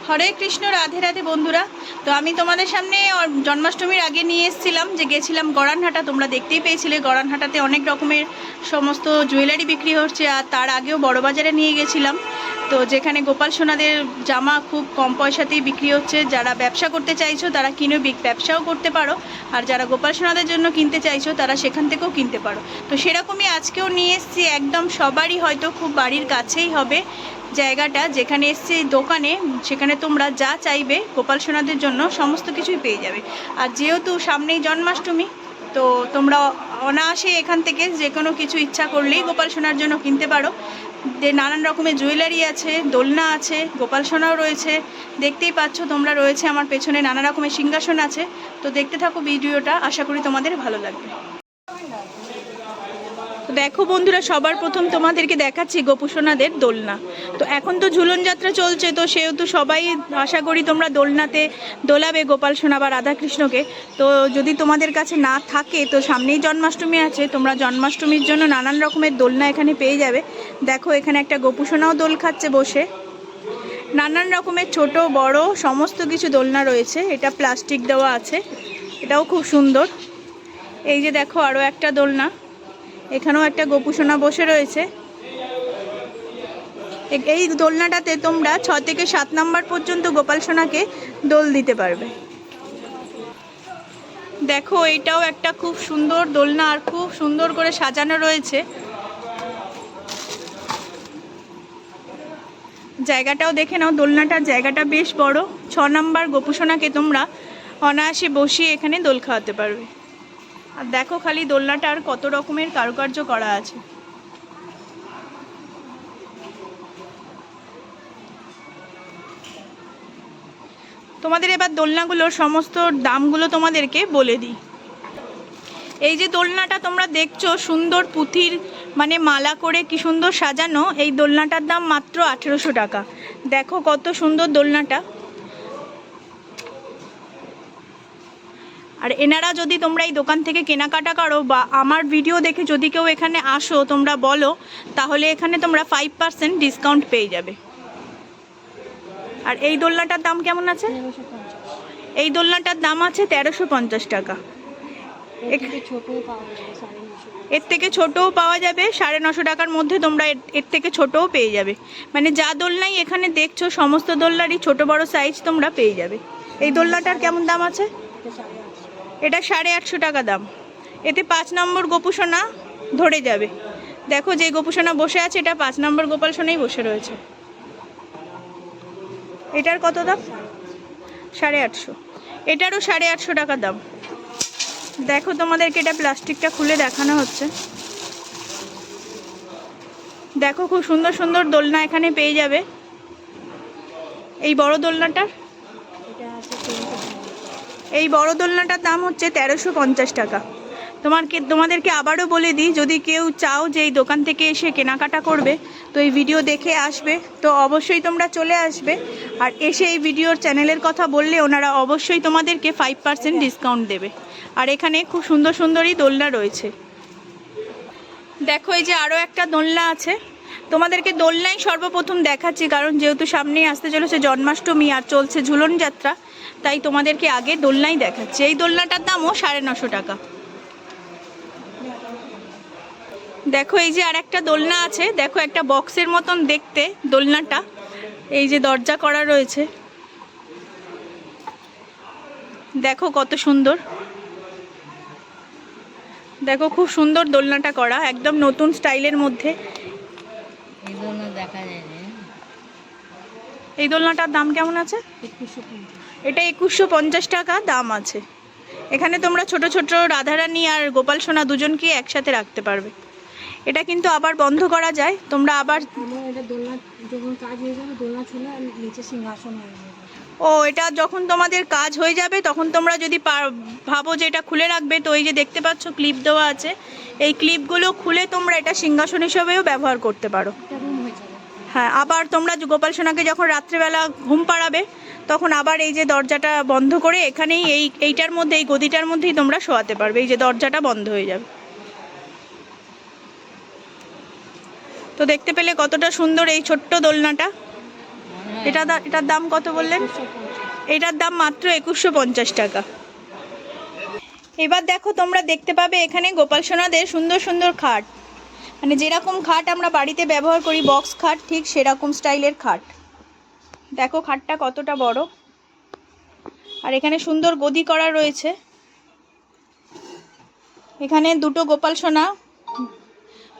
হরে কৃষ্ণ, রাধে রাধে বন্ধুরা। তো আমি তোমাদের সামনে জন্মাষ্টমীর আগে নিয়ে এসেছিলাম যে গেছিলাম গড়ানহাটা। তোমরা দেখতেই পেয়েছিলে গড়ানহাটাতে অনেক রকমের সমস্ত জুয়েলারি বিক্রি হচ্ছে। আর তার আগেও বড়বাজারে নিয়ে গেছিলাম, তো যেখানে গোপাল সোনাদের জামা খুব কম পয়সাতেই বিক্রি হচ্ছে। যারা ব্যবসা করতে চাইছো তারা কিনে ব্যবসাও করতে পারো, আর যারা গোপাল সোনাদের জন্য কিনতে চাইছো তারা সেখান থেকেও কিনতে পারো। তো সেরকমই আজকেও নিয়ে এসেছি, একদম সবারই হয়তো খুব বাড়ির কাছেই হবে জায়গাটা যেখানে এসছে দোকানে। সেখানে তোমরা যা চাইবে গোপাল সোনাদের জন্য সমস্ত কিছুই পেয়ে যাবে। আর যেহেতু সামনেই জন্মাষ্টমী, তো তোমরা অনায়াসে এখান থেকে যে কোনো কিছু ইচ্ছা করলেই গোপাল সোনার জন্য কিনতে পারো। যে নানান রকমের জুয়েলারি আছে, দোলনা আছে, গোপাল সোনাও রয়েছে, দেখতেই পাচ্ছ তোমরা। রয়েছে আমার পেছনে নানা রকমের সিংহাসন আছে। তো দেখতে থাকো ভিডিওটা, আশা করি তোমাদের ভালো লাগবে। তো দেখো বন্ধুরা, সবার প্রথম তোমাদেরকে দেখাচ্ছি গোপুসোনাদের দোলনা। তো এখন তো ঝুলন যাত্রা চলছে, তো সেহেতু সবাই আশা করি তোমরা দোলনাতে দোলাবে গোপাল সোনা বা রাধাকৃষ্ণকে। তো যদি তোমাদের কাছে না থাকে, তো সামনেই জন্মাষ্টমী আছে, তোমরা জন্মাষ্টমীর জন্য নানান রকমের দোলনা এখানে পেয়ে যাবে। দেখো এখানে একটা গোপুসোনাও দোল খাচ্ছে বসে। নানান রকমের ছোট বড় সমস্ত কিছু দোলনা রয়েছে। এটা প্লাস্টিক দেওয়া আছে, এটাও খুব সুন্দর। এই যে দেখো আরও একটা দোলনা, এখানেও একটা গোপুসোনা বসে রয়েছে। এই দোলনাটাতে তোমরা 6 থেকে 7 নম্বর পর্যন্ত গোপাল সোনাকে দোল দিতে পারবে। দেখো এইটাও একটা খুব সুন্দর দোলনা, আর খুব সুন্দর করে সাজানো রয়েছে। জায়গাটাও দেখে নাও, দোলনাটার জায়গাটা বেশ বড়। 6 নম্বর গোপুসোনাকে তোমরা অনায়াসে বসিয়ে এখানে দোল খাওয়াতে পারবে। আর দেখো খালি দোলনাটার কত রকমের কারুকার্য করা আছে। তোমাদের এবার দোলনাগুলোর সমস্ত দামগুলো তোমাদেরকে বলে দিই। এই যে দোলনাটা তোমরা দেখছো, সুন্দর পুঁথির মানে মালা করে কি সুন্দর সাজানো, এই দোলনাটার দাম মাত্র 1800 টাকা। দেখো কত সুন্দর দোলনাটা। আর এনারা যদি তোমরা এই দোকান থেকে কেনাকাটা করো বা আমার ভিডিও দেখে যদি কেউ এখানে আসো তোমরা বলো, তাহলে এখানে তোমরা 5% ডিসকাউন্ট পেয়ে যাবে। আর এই দোলনাটার দাম কেমন আছে? এই দোলনাটার দাম আছে 1350 টাকা। এর থেকে ছোটও পাওয়া যাবে, 950 টাকার মধ্যে তোমরা এর থেকে ছোটও পেয়ে যাবে। মানে যা দোলনাই এখানে দেখছো সমস্ত দোলনারই ছোট বড় সাইজ তোমরা পেয়ে যাবে। এই দোলনাটার কেমন দাম আছে? এটা 850 টাকা দাম। এতে 5 নম্বর গোপুসোনা ধরে যাবে। দেখো যে গোপুসোনা বসে আছে এটা 5 নম্বর গোপাল সোনাই বসে রয়েছে। এটার কত দাম? 850। এটারও 850 টাকা দাম। দেখো তোমাদেরকে এটা প্লাস্টিকটা খুলে দেখানো হচ্ছে। দেখো খুব সুন্দর সুন্দর দোলনা এখানে পেয়ে যাবে। এই বড় দোলনাটার দাম হচ্ছে 1350 টাকা। তোমাদেরকে আবারও বলে দিই, যদি কেউ চাও যে এই দোকান থেকে এসে কেনাকাটা করবে, তো এই ভিডিও দেখে আসবে, তো অবশ্যই তোমরা চলে আসবে। আর এসে এই ভিডিওর চ্যানেলের কথা বললে ওনারা অবশ্যই তোমাদেরকে 5% ডিসকাউন্ট দেবে। আর এখানে খুব সুন্দর সুন্দরই দোলনা রয়েছে। দেখো এই যে আরও একটা দোলনা আছে। তোমাদেরকে দোলনাই সর্বপ্রথম দেখাচ্ছি, কারণ যেহেতু সামনেই আসতে চলেছে জন্মাষ্টমী আর চলছে ঝুলন যাত্রা, তাই তোমাদেরকে আগে দোলনাই দেখাচ্ছি। এই দোলনাটার দামও 950 টাকা। দেখো এই যে আর একটা দোলনা আছে, দেখো একটা বক্সের মতন দেখতে দোলনাটা। এই যে দরজা করা রয়েছে, দেখো কত সুন্দর। দেখো খুব সুন্দর দোলনাটা করা, একদম নতুন স্টাইলের মধ্যে। এই দোলনাটার দাম কেমন আছে? এটা 2150 টাকা দাম আছে। এখানে তোমরা ছোট ছোট রাধারানী আর গোপাল সোনা দুজনকে একসাথে রাখতে পারবে। এটা কিন্তু আবার বন্ধ করা যায়, তোমরা আবার ও এটা যখন তোমাদের কাজ হয়ে যাবে তখন তোমরা যদি ভাবো যে এটা খুলে রাখবে, তো এই যে দেখতে পাচ্ছ ক্লিপ দেওয়া আছে, এই ক্লিপগুলো খুলে তোমরা এটা সিংহাসন হিসেবেও ব্যবহার করতে পারো। হ্যাঁ, আবার তোমরা গোপাল সোনাকে যখন রাত্রেবেলা ঘুম পাড়াবে তখন আবার এই যে দরজাটা বন্ধ করে এখানেই এইটার মধ্যে, এই গদিটার মধ্যেই তোমরা শোয়াতে পারবে। এই যে দরজাটা বন্ধ হয়ে যাবে। তো দেখতে পেলে কতটা সুন্দর এই ছোট্ট দোলনাটা। এটার দাম কত বললেন? এটার দাম মাত্র 2150 টাকা। এবার দেখো তোমরা দেখতে পাবে এখানে গোপাল সোনাদের সুন্দর সুন্দর খাট, মানে যেরকম খাট আমরা বাড়িতে ব্যবহার করি বক্স খাট, ঠিক সেরকম স্টাইলের খাট। দেখো খাটটা কতটা বড়, আর এখানে সুন্দর গদি করা রয়েছে। এখানে দুটো গোপাল সোনা,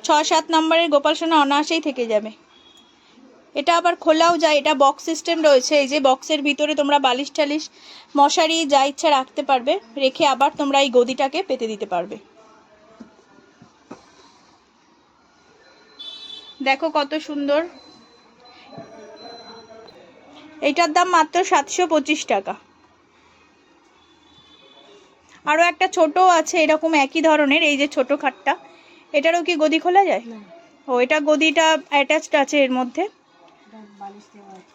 6-7 নম্বরের গোপাল সোনা অনায়াসেই থেকে যাবে। এটা আবার খোলাও যায়, এটা বক্স সিস্টেম রয়েছে। এই যে বক্সের ভিতরে তোমরা বালিশ টালিশ মশারি যা ইচ্ছা রাখতে পারবে, রেখে আবার তোমরা এই গদিটাকে পেতে দিতে পারবে। দেখো কত সুন্দর। এইটার দাম মাত্র 725 টাকা। আরও একটা ছোট আছে এরকম একই ধরনের, এই যে ছোট খাটটা, এটারও কি গদি খোলা যায়? ও, এটা গদিটা অ্যাটাচড আছে এর মধ্যে।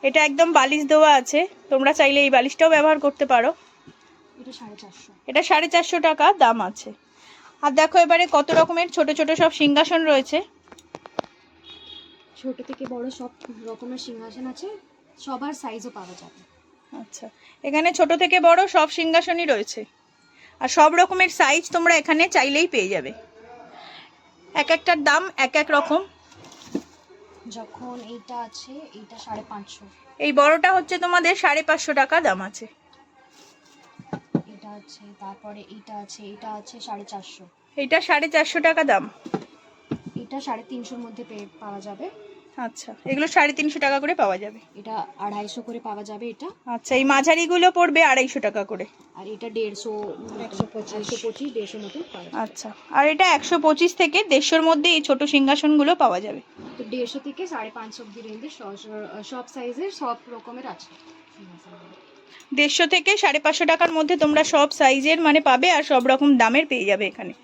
এটা একদম বালিশ দেওয়া আছে, তোমরা চাইলে এই বালিশটাও ব্যবহার করতে পারো। এটা 450 টাকা দাম আছে। আর দেখো এবারে কত রকমের ছোট ছোট সব সিংহাসন রয়েছে। ছোট থেকে বড় সব রকমের সিংহাসন আছে, সবার সাইজও পাওয়া যাবে। আচ্ছা, এখানে ছোট থেকে বড় সব সিংহাসনই রয়েছে, আর সব রকমের সাইজ তোমরা এখানে চাইলেই পেয়ে যাবে। এক একটার দাম এক এক রকম। যখন এইটা আছে, এইটা 550। এই বড়টা হচ্ছে তোমাদের 550 টাকা দাম আছে। এটা আছে, তারপরে এইটা আছে, এটা আছে 450। এইটা 450 টাকা দাম। এটা 350 মধ্যে পাওয়া যাবে। আচ্ছা, এগুলো 350 টাকা করে পাওয়া যাবে। এটা 250 করে পাওয়া যাবে এটা। আচ্ছা, এই মাঝারিগুলো পড়বে 250 টাকা করে। আর এটা 150, 125 মতো পাওয়া যাবে। আচ্ছা, আর এটা 125 থেকে 150-এর মধ্যে এই ছোট সিংহাসনগুলো পাওয়া যাবে। তো 150 থেকে 550 অবধি রেঞ্জের সব সাইজের সব রকমের আছে। 150 থেকে 550 টাকার মধ্যে তোমরা সব সাইজের মানে পাবে, আর সব রকম দামের পেয়ে যাবে এখানে।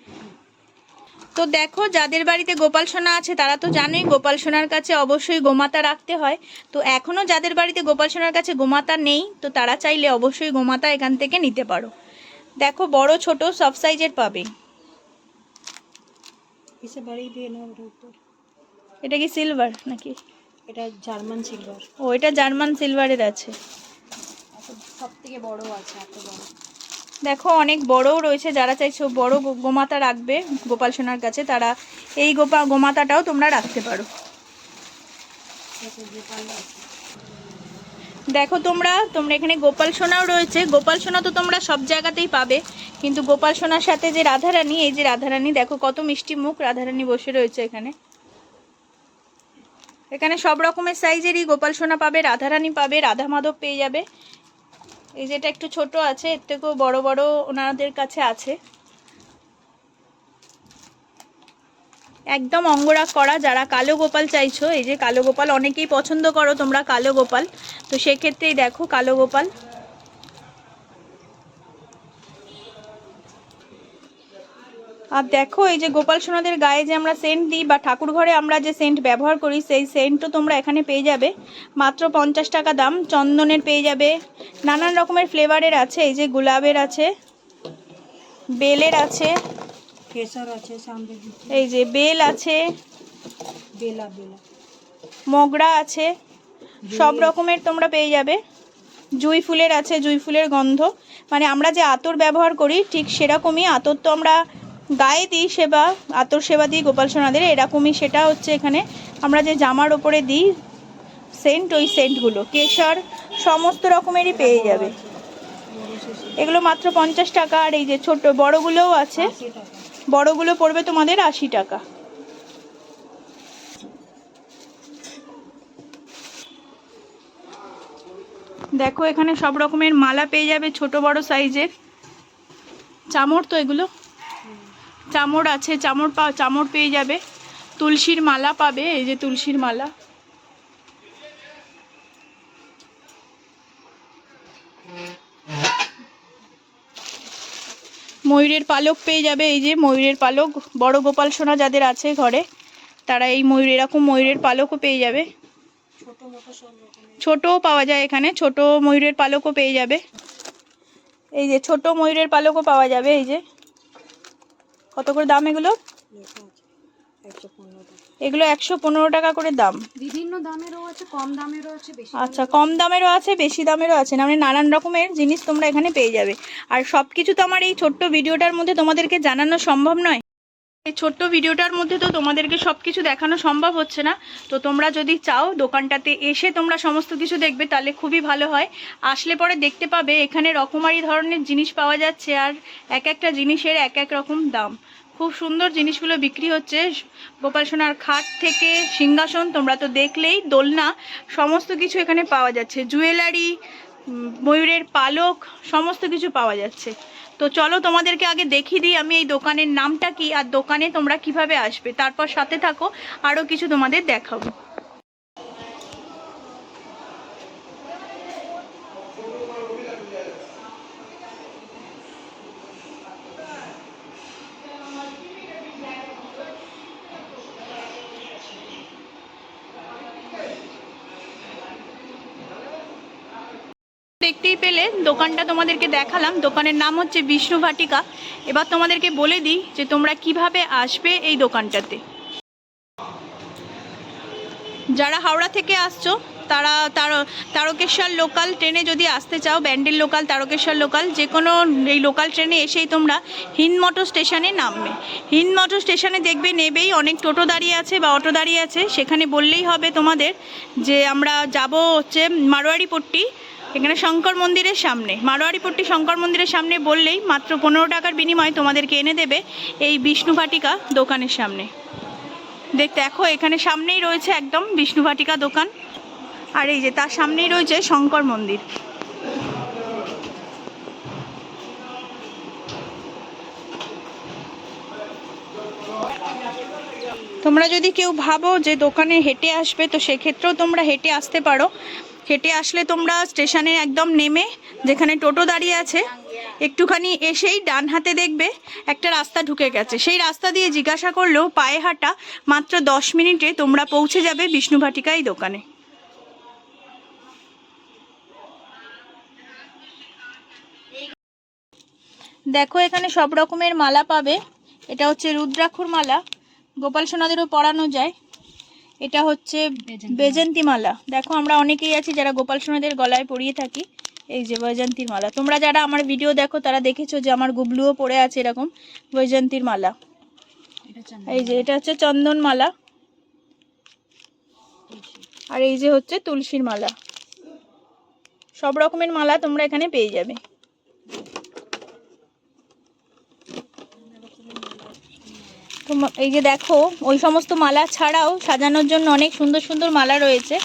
তো দেখো, যাদের বাড়িতে গোপাল সোনা আছে তারা তো জানোই গোপাল সোনার কাছে অবশ্যই গোমাতা রাখতে হয়। তো এখনও যাদের বাড়িতে গোপাল সোনার কাছে গোমাতা নেই, তো তারা চাইলে অবশ্যই গোমাতা এখান থেকে নিতে পারো। দেখো বড় ছোট সব সাইজের পাবে। এটা কি সিলভার নাকি? এটা জার্মান সিলভার। ও, এটা জার্মান সিলভারের আছে। সব থেকে বড় আছে, এত বড়। দেখো অনেক বড়ও রয়েছে, যারা চাইছো বড় গোমাতা রাখবে গোপাল সোনার কাছে তারা এই গোমাতাটাও তোমরা রাখতে পারো। দেখো তোমরা এখানে গোপাল সোনাও রয়েছে। গোপাল সোনা তো তোমরা সব জায়গাতেই পাবে, কিন্তু গোপাল সোনার সাথে যে রাধারানী, এই যে রাধারানী, দেখো কত মিষ্টি মুখ রাধারানী বসে রয়েছে এখানে। এখানে সব রকমের সাইজেরই গোপাল সোনা পাবে, রাধারানী পাবে, রাধা মাধব পেয়ে যাবে। এই যেটা একটু ছোট আছে, এর থেকেও বড় বড় ওনাদের কাছে আছে। একদম অঙ্গরাগ করা। যারা কালো গোপাল চাইছো, এই যে কালো গোপাল অনেকেই পছন্দ করো তোমরা কালো গোপাল, তো সেক্ষেত্রেই দেখো কালো গোপাল। আর দেখো এই যে গোপাল সোনাদের গায়ে যে আমরা সেন্ট দিই বা ঠাকুর ঘরে আমরা যে সেন্ট ব্যবহার করি, সেই সেন্টও তোমরা এখানে পেয়ে যাবে। মাত্র 50 টাকা দাম। চন্দনের পেয়ে যাবে, নানান রকমের ফ্লেভারের আছে। এই যে গোলাপের আছে, বেলের আছে, কেশর আছে, এই যে বেল আছে, বেলা মগরা আছে, সব রকমের তোমরা পেয়ে যাবে। জুঁই ফুলের আছে, জুঁই ফুলের গন্ধ, মানে আমরা যে আতর ব্যবহার করি ঠিক সেরকমই আতর তো আমরা গায়ে দিই, সেবা আতর সেবা দিই গোপাল সোনাদের, এরকমই সেটা হচ্ছে এখানে আমরা যে জামার ওপরে দিই সেন্ট, ওই সেন্টগুলো কেশর সমস্ত রকমেরই পেয়ে যাবে। এগুলো মাত্র 50 টাকা। আর এই যে ছোট বড়গুলোও আছে, বড়গুলো পড়বে তোমাদের 80 টাকা। দেখো এখানে সব রকমের মালা পেয়ে যাবে, ছোট বড় সাইজের। চামড় তো এগুলো চামড় আছে, চামড় পেয়ে যাবে। তুলসীর মালা পাবে, এই যে তুলসীর মালা। ময়ূরের পালক পেয়ে যাবে, এই যে ময়ূরের পালক। বড় গোপাল সোনা যাদের আছে ঘরে তারা এই এরকম ময়ূরের পালকও পেয়ে যাবে। ছোটও পাওয়া যায় এখানে, ছোট ময়ূরের পালকও পেয়ে যাবে। এই যে ছোট ময়ূরের পালকও পাওয়া যাবে। এই যে কত করে দাম এগুলো? এগুলো 115 টাকা করে দাম। বিভিন্ন দামেরও আছে, কম দামেরও আছে, বেশি আচ্ছা, কম দামেরও আছে, বেশি দামেরও আছে, মানে নানান রকমের জিনিস তোমরা এখানে পেয়ে যাবে। আর সব কিছু তো আমার এই ছোট্ট ভিডিওটার মধ্যে তোমাদেরকে জানানো সম্ভব নয়। এই ছোট্ট ভিডিওটার মধ্যে তো তোমাদেরকে সব কিছু দেখানো সম্ভব হচ্ছে না। তো তোমরা যদি চাও দোকানটাতে এসে তোমরা সমস্ত কিছু দেখবে তাহলে খুবই ভালো হয়। আসলে পরে দেখতে পাবে এখানে রকমারি ধরনের জিনিস পাওয়া যাচ্ছে, আর এক একটা জিনিসের এক এক রকম দাম। খুব সুন্দর জিনিসগুলো বিক্রি হচ্ছে। গোপাল সোনার খাট থেকে সিংহাসন, তোমরা তো দেখলেই, দোলনা, সমস্ত কিছু এখানে পাওয়া যাচ্ছে। জুয়েলারি, ময়ূরের পালক, সমস্ত কিছু পাওয়া যাচ্ছে। তো চলো তোমাদেরকে আগে দেখিয়ে দিই আমি এই দোকানের নামটা কি, আর দোকানে তোমরা কিভাবে আসবে, তারপর সাথে থাকো, আরও কিছু তোমাদের দেখাবো। দেখতেই পেলে দোকানটা তোমাদেরকে দেখালাম। দোকানের নাম হচ্ছে বিষ্ণু ভাটিকা। এবার তোমাদেরকে বলে দিই যে তোমরা কিভাবে আসবে এই দোকানটাতে। যারা হাওড়া থেকে আসছো তারা তারকেশ্বর লোকাল ট্রেনে যদি আসতে চাও, ব্যান্ডেল লোকাল, তারকেশ্বর লোকাল, যে কোনো এই লোকাল ট্রেনে এসেই তোমরা হিন্দমোটর স্টেশনে নামবে। হিন্দমোটর স্টেশনে দেখবে নেবেই অনেক টোটো দাঁড়িয়ে আছে বা অটো দাঁড়িয়ে আছে, সেখানে বললেই হবে তোমাদের যে আমরা যাব হচ্ছে মারোয়ারিপট্টি, এখানে শঙ্কর মন্দিরের সামনে। মারোয়ারিপট্টি শঙ্কর মন্দিরের সামনে বললেই মাত্র 15 টাকার বিনিময়ে তোমাদেরকে এনে দেবে এই বিষ্ণু ভাটিকা দোকানের সামনে। দেখো এখানে সামনেই রয়েছে একদম বিষ্ণু ভাটিকা দোকান, আর এই যে তার সামনেই রয়েছে শঙ্কর মন্দির। তোমরা যদি কেউ ভাবো যে দোকানে হেঁটে আসবে, তো সেক্ষেত্রেও তোমরা হেঁটে আসতে পারো। হেঁটে আসলে তোমরা স্টেশনে একদম নেমে যেখানে টোটো দাঁড়িয়ে আছে একটুখানি এসেই ডান হাতে দেখবে একটা রাস্তা ঢুকে গেছে, সেই রাস্তা দিয়ে জিজ্ঞাসা করলেও পায়ে হাঁটা মাত্র 10 মিনিটে তোমরা পৌঁছে যাবে বিষ্ণু ভাটিকা এই দোকানে। দেখো এখানে সব রকমের মালা পাবে। এটা হচ্ছে রুদ্রাক্ষর মালা, গোপাল সোনাদেরও পরানো যায়। এটা হচ্ছে বেজন্তী মালা। দেখো আমরা অনেকেই আছি যারা গোপাল সোনাদের গলায় পরিয়ে থাকি এই যে বৈজয়ন্তীর মালা। তোমরা যারা আমার ভিডিও দেখো তারা দেখেছো যে আমার গুবলুও পরে আছে এরকম বৈজয়ন্তীর মালা। এই যে এটা হচ্ছে চন্দন মালা, আর এই যে হচ্ছে তুলসীর মালা। সব রকমের মালা তোমরা এখানে পেয়ে যাবে। এই যে দেখো ওই সমস্ত মালা ছাড়াও সাজানোর জন্য অনেক সুন্দর সুন্দর মালা রয়েছে,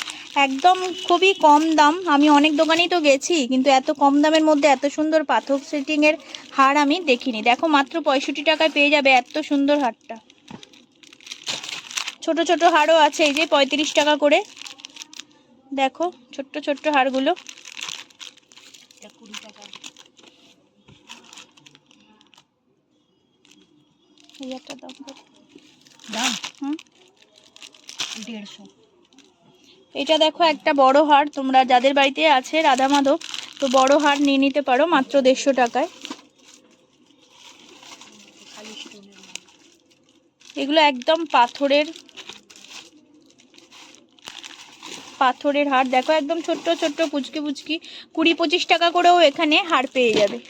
একদম খুবই কম দাম। আমি অনেক দোকানেই তো গেছি, কিন্তু এত কম দামের মধ্যে এত সুন্দর পাথর সেটিংয়ের হার আমি দেখিনি। দেখো মাত্র 65 টাকায় পেয়ে যাবে এত সুন্দর হারটা। ছোট ছোট হারও আছে, এই যে 35 টাকা করে। দেখো ছোট্ট ছোট্ট হারগুলো। এই একটা দাম 150। এটা দেখো একটা বড় হার, তোমরা যাদের বাড়িতে আছে রাধা মাধব তো বড় হার নিয়ে নিতে পারো মাত্র 150 টাকায়। এগুলো একদম পাথরের হার। দেখো একদম ছোট্ট ছোট্ট পুচকি পুচকি 20-25 টাকা করেও এখানে হার পেয়ে যাবে।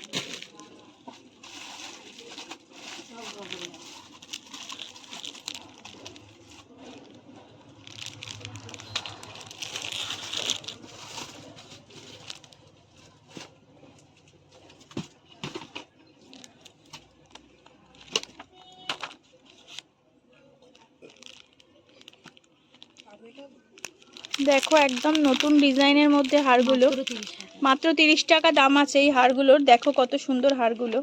দেখো একদম নতুন ডিজাইনের মধ্যে হারগুলো মাত্র 30 টাকা দাম আছে এই হারগুলোর। দেখো কত সুন্দর হারগুলো।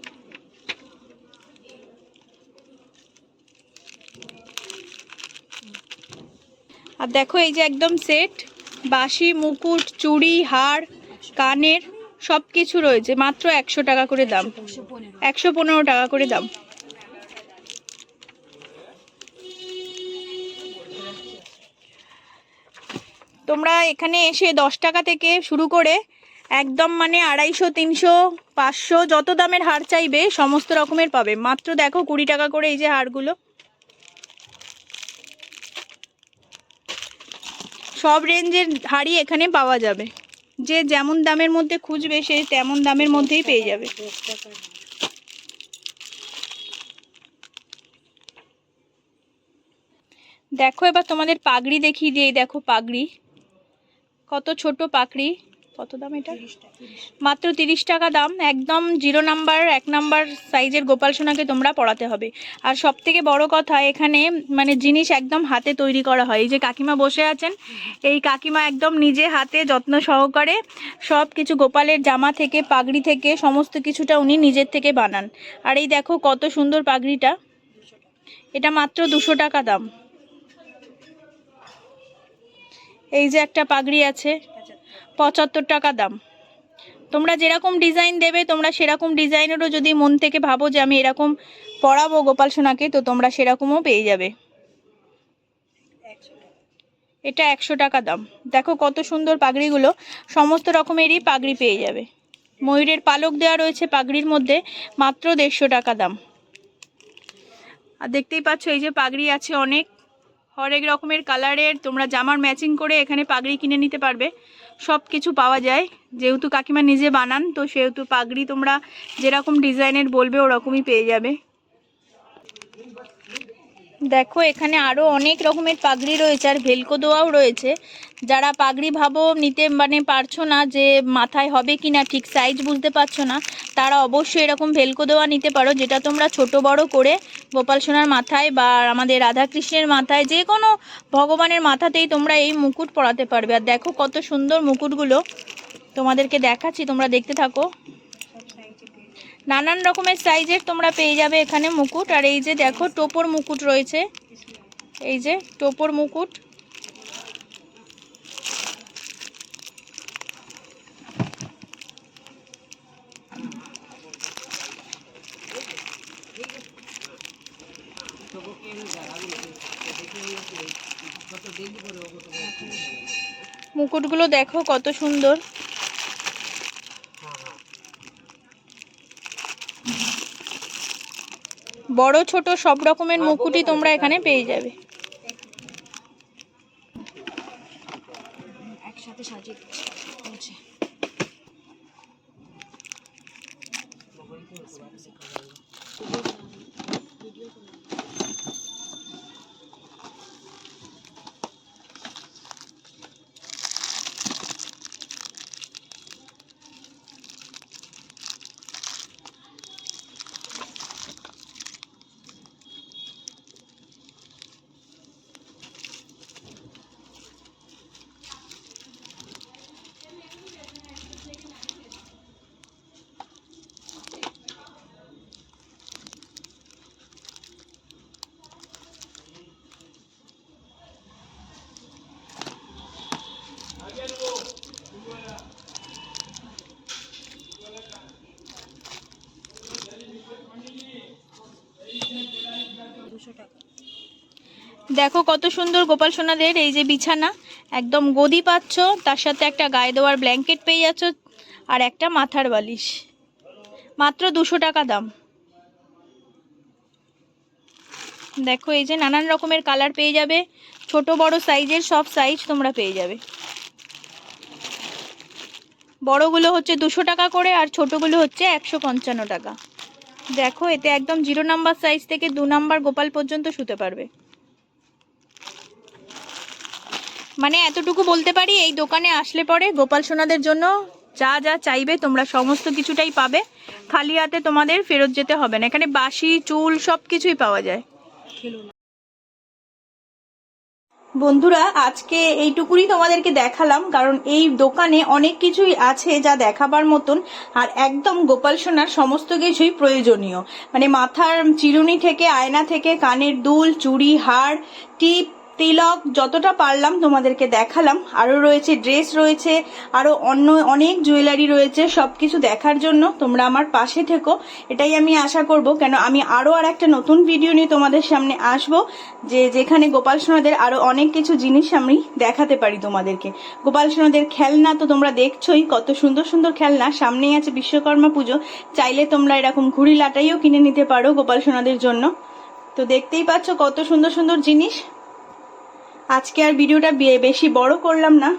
আর দেখো এই যে একদম সেট, বাঁশি, মুকুট, চুড়ি, হার, কানের সব কিছু রয়েছে মাত্র 100 টাকা করে দাম, 115 টাকা করে দাম। তোমরা এখানে এসে 10 টাকা থেকে শুরু করে একদম মানে 250, 300, 500 যত দামের হার চাইবে সমস্ত রকমের পাবে। মাত্র দেখো 20 টাকা করে এই যে হারগুলো। সব রেঞ্জের হাড়ি এখানে পাওয়া যাবে, যে যেমন দামের মধ্যে খুঁজবে সে তেমন দামের মধ্যেই পেয়ে যাবে। দেখো এবার তোমাদের পাগড়ি দেখিয়ে দিই। দেখো পাগড়ি, কত ছোট পাগড়ি, কত দাম এটা? মাত্র 30 টাকা দাম। একদম 0 নাম্বার 1 নাম্বার সাইজের গোপাল সোনাকে তোমরা পরাতে হবে। আর সব থেকে বড় কথা, এখানে মানে জিনিস একদম হাতে তৈরি করা হয়। এই যে কাকিমা বসে আছেন, এই কাকিমা একদম নিজে হাতে যত্ন সহকারে সব কিছু গোপালের জামা থেকে পাগড়ি থেকে সমস্ত কিছুটা উনি নিজের থেকে বানান। আর এই দেখো কত সুন্দর পাগড়িটা, এটা মাত্র 200 টাকা দাম। এই যে একটা পাগড়ি আছে, 75 টাকা দাম। তোমরা যেরকম ডিজাইন দেবে, তোমরা সেরকম ডিজাইনেরও যদি মন থেকে ভাবো যে আমি এরকম পরাবো গোপাল সোনাকে, তো তোমরা সেরকমও পেয়ে যাবে। এটা 100 টাকা দাম। দেখো কত সুন্দর পাগড়িগুলো, সমস্ত রকমেরই পাগড়ি পেয়ে যাবে। ময়ূরের পালক দেওয়া রয়েছে পাগড়ির মধ্যে, মাত্র 150 টাকা দাম। আর দেখতেই পাচ্ছ এই যে পাগড়ি আছে অনেক, হরেক রকমের কালারের, তোমরা জামার ম্যাচিং করে এখানে পাগড়ি কিনে নিতে পারবে। সব কিছু পাওয়া যায়, যেহেতু কাকিমা নিজে বানান তো সেহেতু পাগড়ি তোমরা যেরকম ডিজাইনের বলবে ওরকমই পেয়ে যাবে। দেখো এখানে আরও অনেক রকমের পাগড়ি রয়েছে, আর ভেলকো দেওয়াও রয়েছে। যারা পাগড়ি ভাবো নিতে মানে পারছো না, যে মাথায় হবে কি না ঠিক সাইজ বুঝতে পারছো না, তারা অবশ্যই এরকম ভেলকো দেওয়া নিতে পারো, যেটা তোমরা ছোট বড় করে গোপাল সোনার মাথায় বা আমাদের রাধাকৃষ্ণের মাথায়, যে কোনো ভগবানের মাথাতেই তোমরা এই মুকুট পরাতে পারবে। আর দেখো কত সুন্দর মুকুটগুলো, তোমাদেরকে দেখাচ্ছি, তোমরা দেখতে থাকো। নানান রকমের সাইজের তোমরা পেয়ে যাবে এখানে মুকুট। আর এই যে দেখো টোপর মুকুট রয়েছে, এই যে টোপর মুকুট। মুকুটগুলো দেখো কত সুন্দর। বড় ছোট সব রকমের মুকুটই তোমরা এখানে পেয়ে যাবে। একসাথে সাজিয়ে দিচ্ছি। দেখো কত সুন্দর গোপাল সোনাদের এই যে বিছানা, একদম গদি পাচ্ছ, তার সাথে একটা গায়ে দেওয়ার ব্ল্যাঙ্কেট পেয়ে যাচ্ছ, আর একটা মাথার বালিশ, মাত্র 200 টাকা দাম। দেখো এই যে নানান রকমের কালার পেয়ে যাবে, ছোট বড় সাইজের সব সাইজ তোমরা পেয়ে যাবে। বড়গুলো হচ্ছে 200 টাকা করে, আর ছোটগুলো হচ্ছে 155 টাকা। দেখো এতে একদম 0 নাম্বার সাইজ থেকে 2 নাম্বার গোপাল পর্যন্ত শুতে পারবে। মানে এতটুকু বলতে পারি, এই দোকানে আসলে পরে গোপাল সোনাদের জন্য যা যা চাইবে তোমরা সমস্ত কিছুটাই পাবে, খালি হাতে তোমাদের ফেরত যেতে হবে না। এখানে বাঁশি চুল সব কিছুই পাওয়া যায়। বন্ধুরা আজকে এইটুকুনি তোমাদেরকে দেখালাম, কারণ এই দোকানে অনেক কিছুই আছে যা দেখাবার মতন, আর একদম গোপাল সোনার সমস্ত কিছুই প্রয়োজনীয়। মানে মাথার চিরুনি থেকে, আয়না থেকে, কানের দুল, চুড়ি, হার, টিপ, তিলক, যতটা পারলাম তোমাদেরকে দেখালাম। আরও রয়েছে ড্রেস রয়েছে, আরও অন্য অনেক জুয়েলারি রয়েছে। সব কিছু দেখার জন্য তোমরা আমার পাশে থেকো, এটাই আমি আশা করব। কেন আমি আরও একটা নতুন ভিডিও নিয়ে তোমাদের সামনে আসব, যেখানে গোপাল সোনাদের আরও অনেক কিছু জিনিস আমি দেখাতে পারি তোমাদেরকে। গোপাল সোনাদের খেলনা তো তোমরা দেখছোই, কত সুন্দর সুন্দর খেলনা। সামনেই আছে বিশ্বকর্মা পুজো, চাইলে তোমরা এরকম ঘুড়ি লাটাইও কিনে নিতে পারো গোপাল সোনাদের জন্য। তো দেখতেই পাচ্ছ কত সুন্দর সুন্দর জিনিস। আজকে আর ভিডিওটা বেশি বড় করলাম না,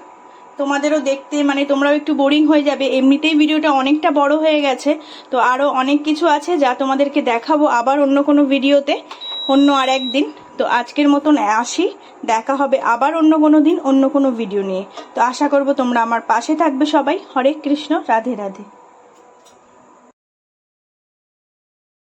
তোমাদেরও দেখতে মানে তোমরাও একটু বোরিং হয়ে যাবে। এমনিতেই ভিডিওটা অনেকটা বড় হয়ে গেছে, তো আরও অনেক কিছু আছে যা তোমাদেরকে দেখাবো আবার অন্য কোনো ভিডিওতে, অন্য আর একদিন। তো আজকের মতন আসি, দেখা হবে আবার অন্য কোনো দিন অন্য কোনো ভিডিও নিয়ে। তো আশা করব তোমরা আমার পাশে থাকবে সবাই। হরে কৃষ্ণ, রাধে রাধে।